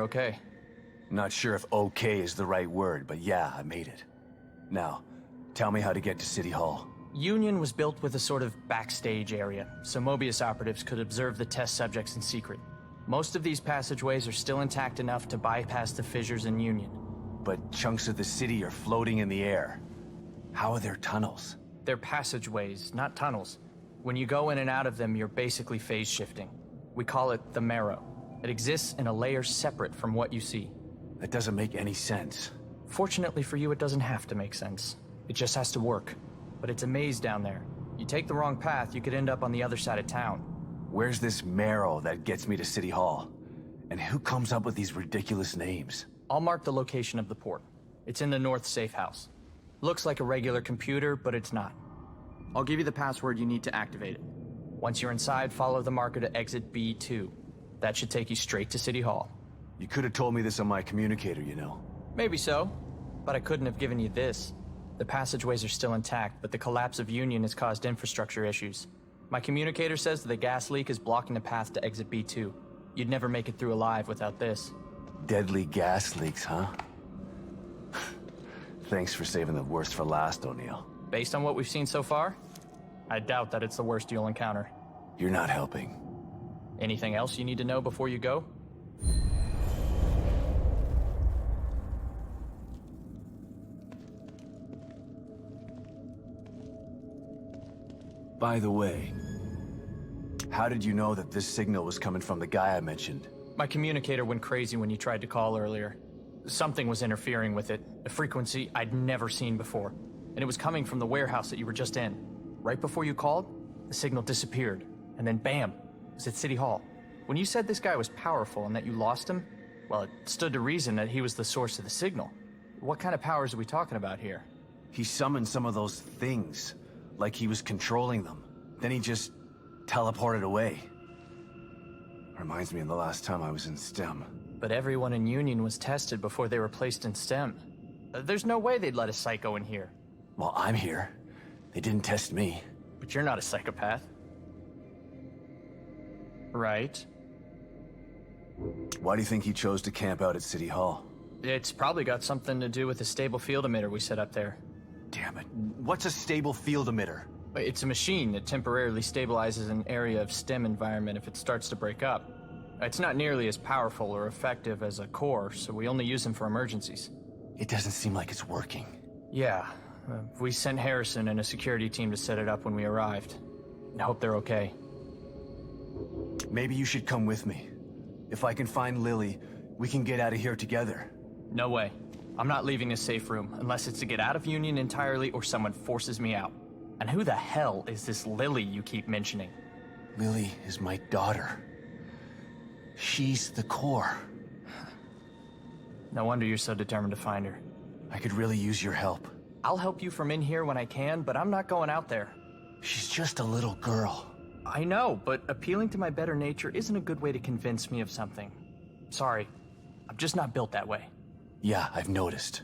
you're okay. Not sure if okay is the right word, but yeah, I made it. Now, tell me how to get to City Hall. Union was built with a sort of backstage area, so Mobius operatives could observe the test subjects in secret. Most of these passageways are still intact enough to bypass the fissures in Union. But chunks of the city are floating in the air. How are there tunnels? They're passageways, not tunnels. When you go in and out of them, you're basically phase shifting. We call it the marrow. It exists in a layer separate from what you see. That doesn't make any sense. Fortunately for you, it doesn't have to make sense. It just has to work. But it's a maze down there. You take the wrong path, you could end up on the other side of town. Where's this marrow that gets me to City Hall? And who comes up with these ridiculous names? I'll mark the location of the port. It's in the north safe house. Looks like a regular computer, but it's not. I'll give you the password you need to activate it. Once you're inside, follow the marker to exit B2. That should take you straight to City Hall. You could have told me this on my communicator, you know. Maybe so, but I couldn't have given you this. The passageways are still intact, but the collapse of Union has caused infrastructure issues. My communicator says that the gas leak is blocking the path to exit B2. You'd never make it through alive without this. Deadly gas leaks, huh? Thanks for saving the worst for last, O'Neill. Based on what we've seen so far, I doubt that it's the worst you'll encounter. You're not helping. Anything else you need to know before you go? By the way, how did you know that this signal was coming from the guy I mentioned? My communicator went crazy when you tried to call earlier. Something was interfering with it, a frequency I'd never seen before. And it was coming from the warehouse that you were just in. Right before you called, the signal disappeared. And then bam, it was at City Hall. When you said this guy was powerful and that you lost him, well, it stood to reason that he was the source of the signal. What kind of powers are we talking about here? He summoned some of those things, like he was controlling them. Then he just teleported away. Reminds me of the last time I was in STEM. But everyone in Union was tested before they were placed in STEM. There's no way they'd let a psycho in here. Well, I'm here. They didn't test me. But you're not a psychopath. Right? Why do you think he chose to camp out at City Hall? It's probably got something to do with the stable field emitter we set up there. Damn it. What's a stable field emitter? It's a machine that temporarily stabilizes an area of STEM environment if it starts to break up. It's not nearly as powerful or effective as a core, so we only use them for emergencies. It doesn't seem like it's working. Yeah. We sent Harrison and a security team to set it up when we arrived. I hope they're okay. Maybe you should come with me. If I can find Lily, we can get out of here together. No way. I'm not leaving this safe room unless it's to get out of Union entirely or someone forces me out. And who the hell is this Lily you keep mentioning? Lily is my daughter. She's the core. No wonder you're so determined to find her. I could really use your help. I'll help you from in here when I can, but I'm not going out there. She's just a little girl. I know, but appealing to my better nature isn't a good way to convince me of something. Sorry, I'm just not built that way. Yeah, I've noticed.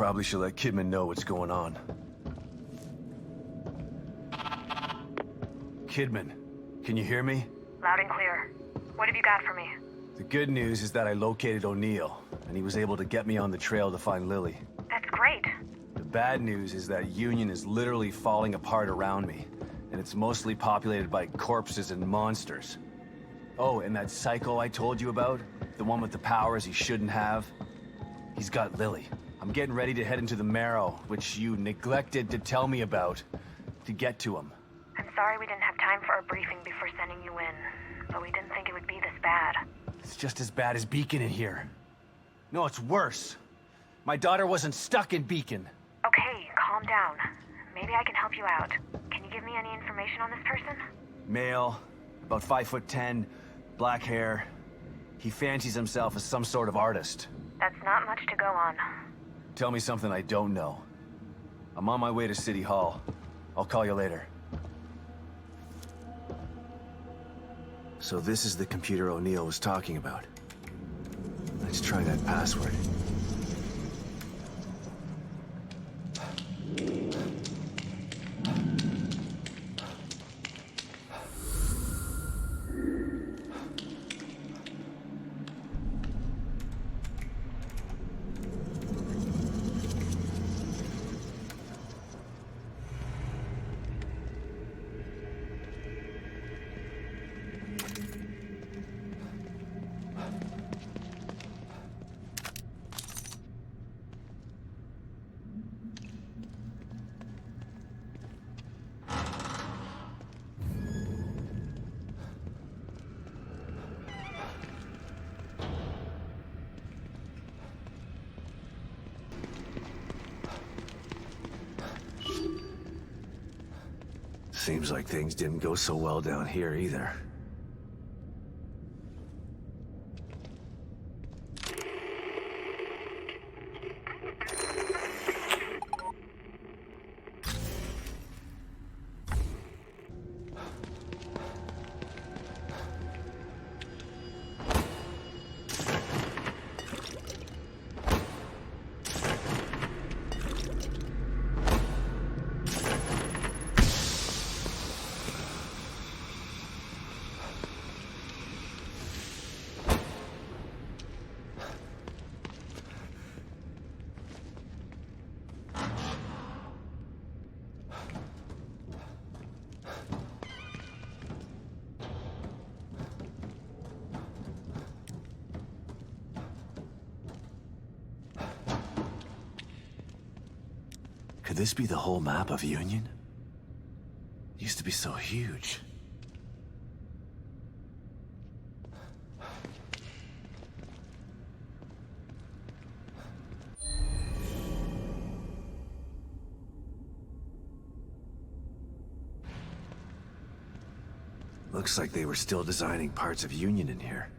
Probably should let Kidman know what's going on. Kidman, can you hear me? Loud and clear. What have you got for me? The good news is that I located O'Neill, and he was able to get me on the trail to find Lily. That's great. The bad news is that Union is literally falling apart around me, and it's mostly populated by corpses and monsters. Oh, and that psycho I told you about? The one with the powers he shouldn't have? He's got Lily. I'm getting ready to head into the Marrow, which you neglected to tell me about, to get to him. I'm sorry we didn't have time for a briefing before sending you in, but we didn't think it would be this bad. It's just as bad as Beacon in here. No, it's worse. My daughter wasn't stuck in Beacon. Okay, calm down. Maybe I can help you out. Can you give me any information on this person? Male, about 5'10", black hair. He fancies himself as some sort of artist. That's not much to go on. Tell me something I don't know. I'm on my way to City Hall. I'll call you later. So this is the computer O'Neill was talking about. Let's try that password. Seems like things didn't go so well down here either. Could this be the whole map of Union? It used to be so huge. Looks like they were still designing parts of Union in here.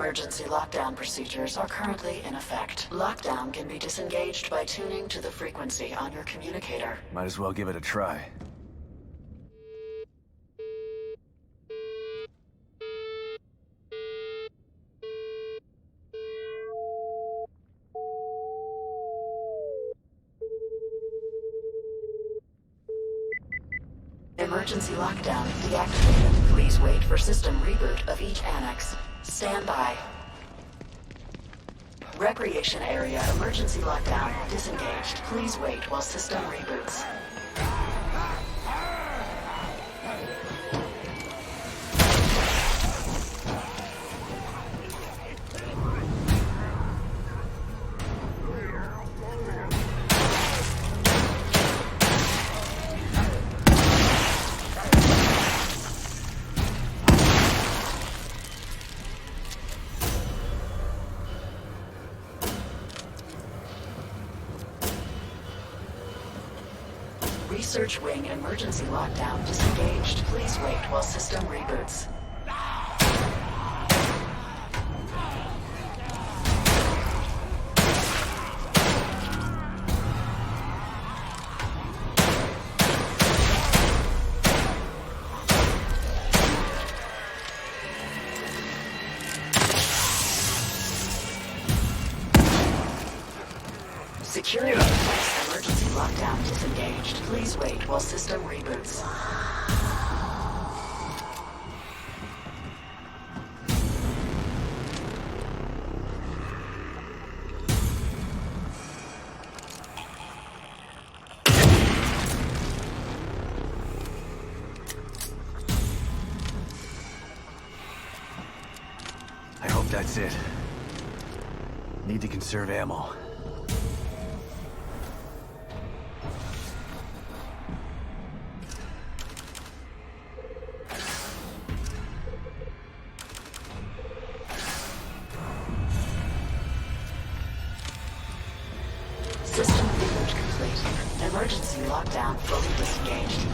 Emergency lockdown procedures are currently in effect. Lockdown can be disengaged by tuning to the frequency on your communicator. Might as well give it a try. Emergency lockdown deactivated. Please wait for system reboot of each annex. Stand by. Recreation area emergency lockdown disengaged. Please wait while system reboots. Research wing emergency lockdown disengaged. Please wait while system reboots. Security device emergency lockdown disengaged. Please wait while system reboots. I hope that's it. Need to conserve ammo. System reboot complete. Emergency lockdown fully disengaged.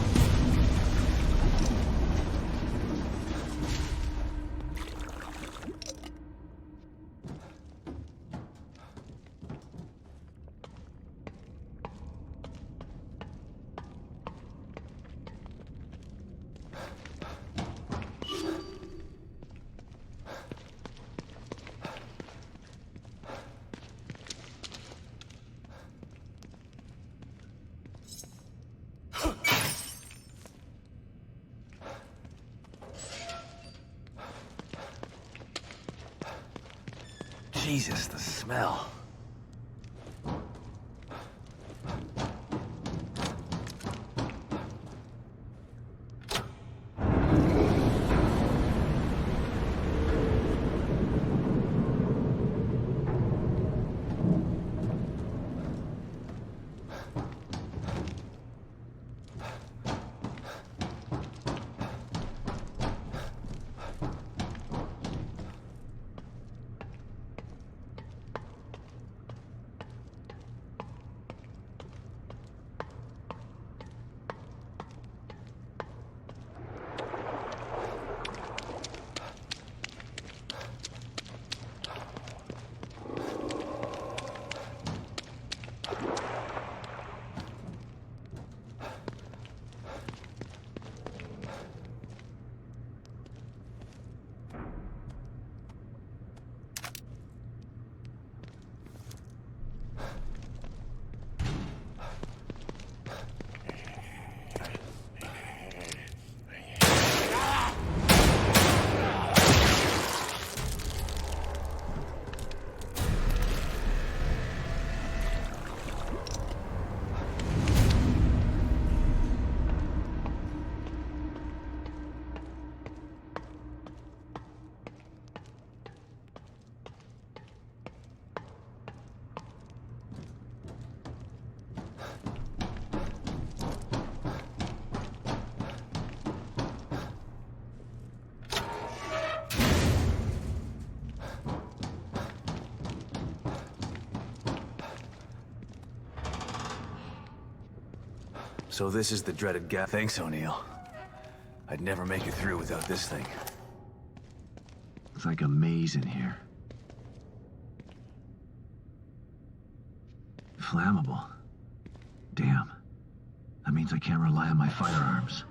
Jesus, the smell. So this is the dreaded gap. Thanks, O'Neill. I'd never make it through without this thing. It's like a maze in here. Flammable. Damn. That means I can't rely on my firearms.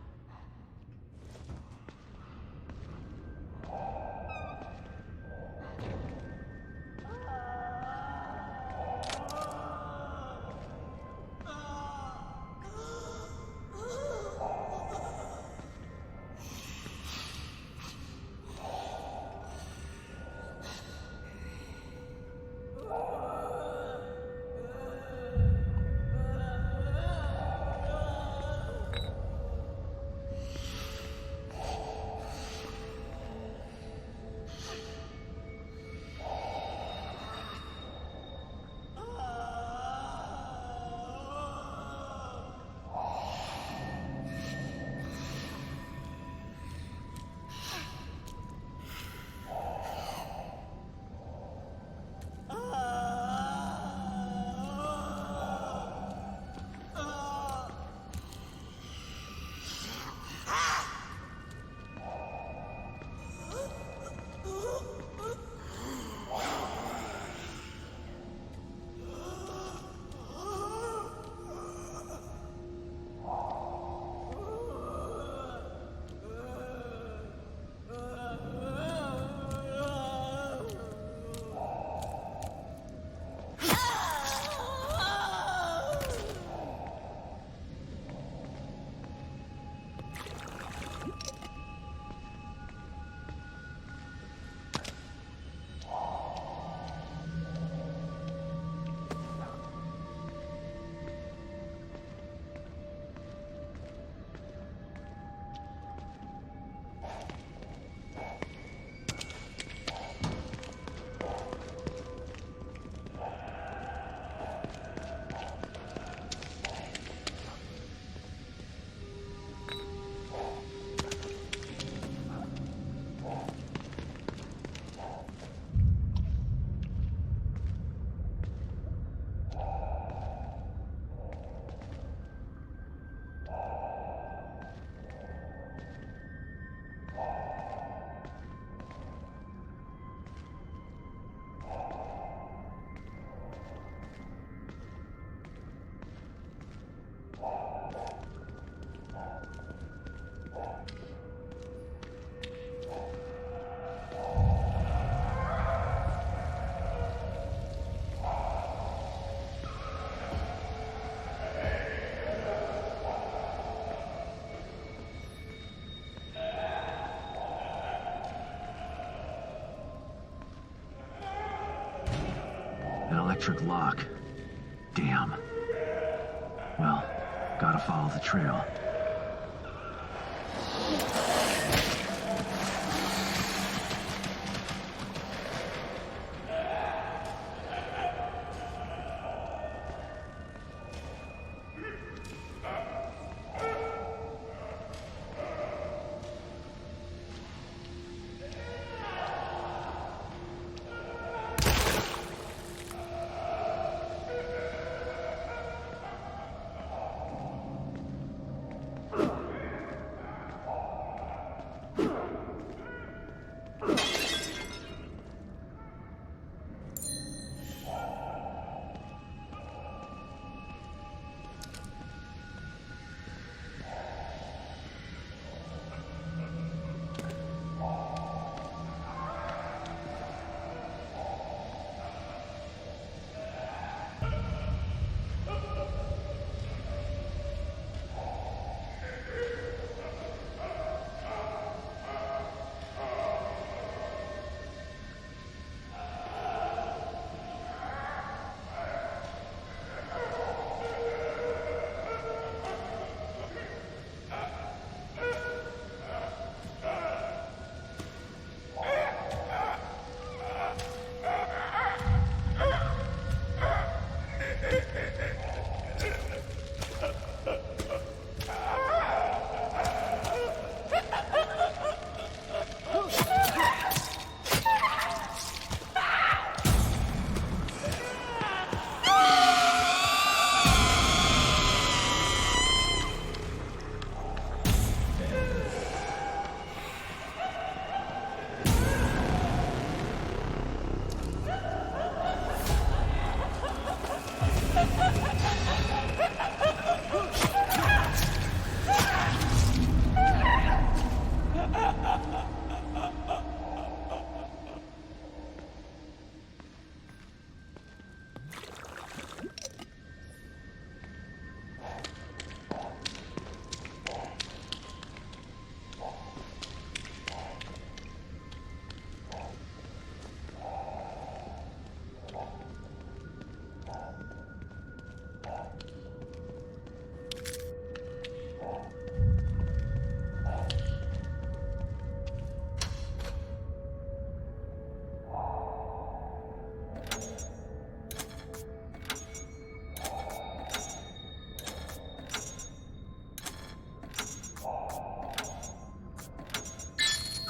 An electric lock. Damn. Well, gotta follow the trail.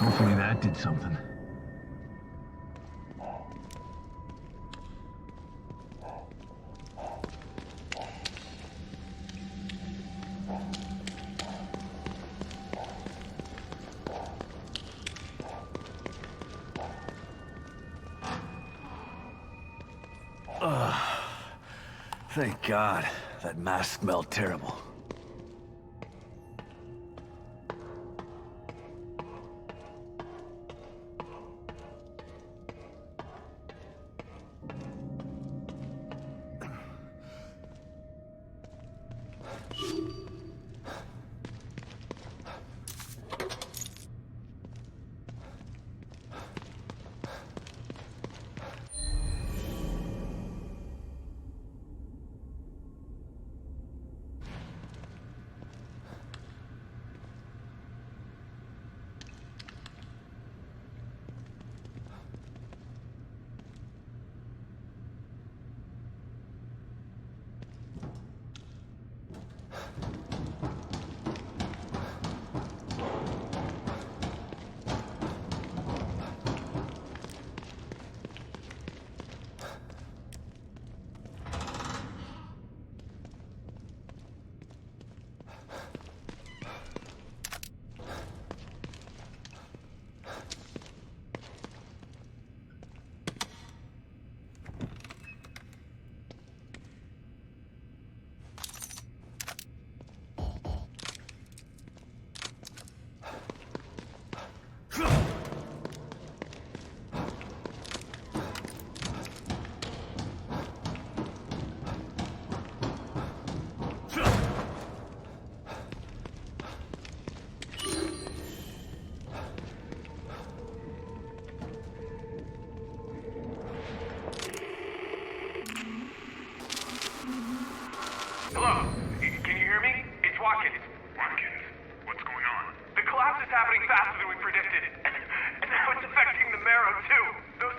Hopefully that did something. Thank God. That mask smelled terrible. Hello? Can you hear me? It's Watkins. Watkins, what's going on? The collapse is happening faster than we predicted. And now it's affecting the marrow, too. Those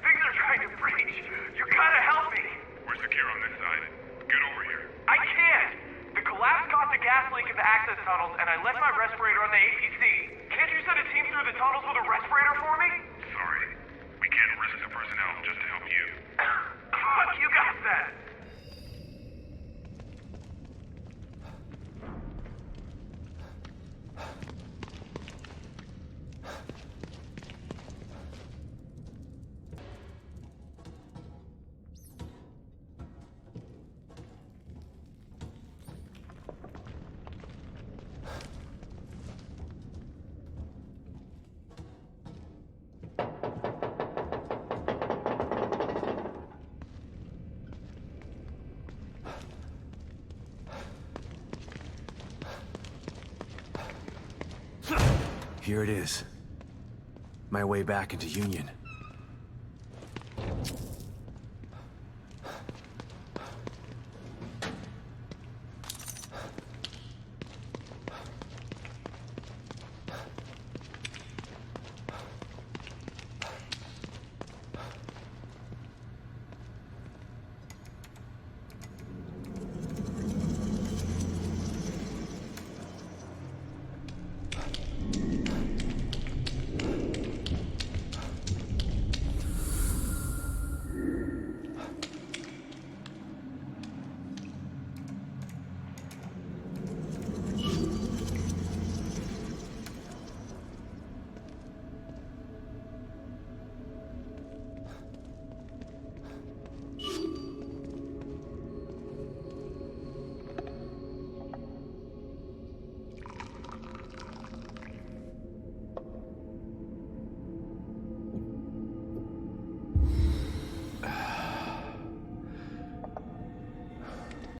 things are trying to breach. You gotta help me. We're secure on this side. Get over here. I can't. The collapse caused a gas leak in the access tunnels, and I left my respirator on the APC. Can't you send a team through the tunnels with a respirator for me? Sorry. We can't risk the personnel just to help you. Fuck you guys then. Here it is. My way back into Union.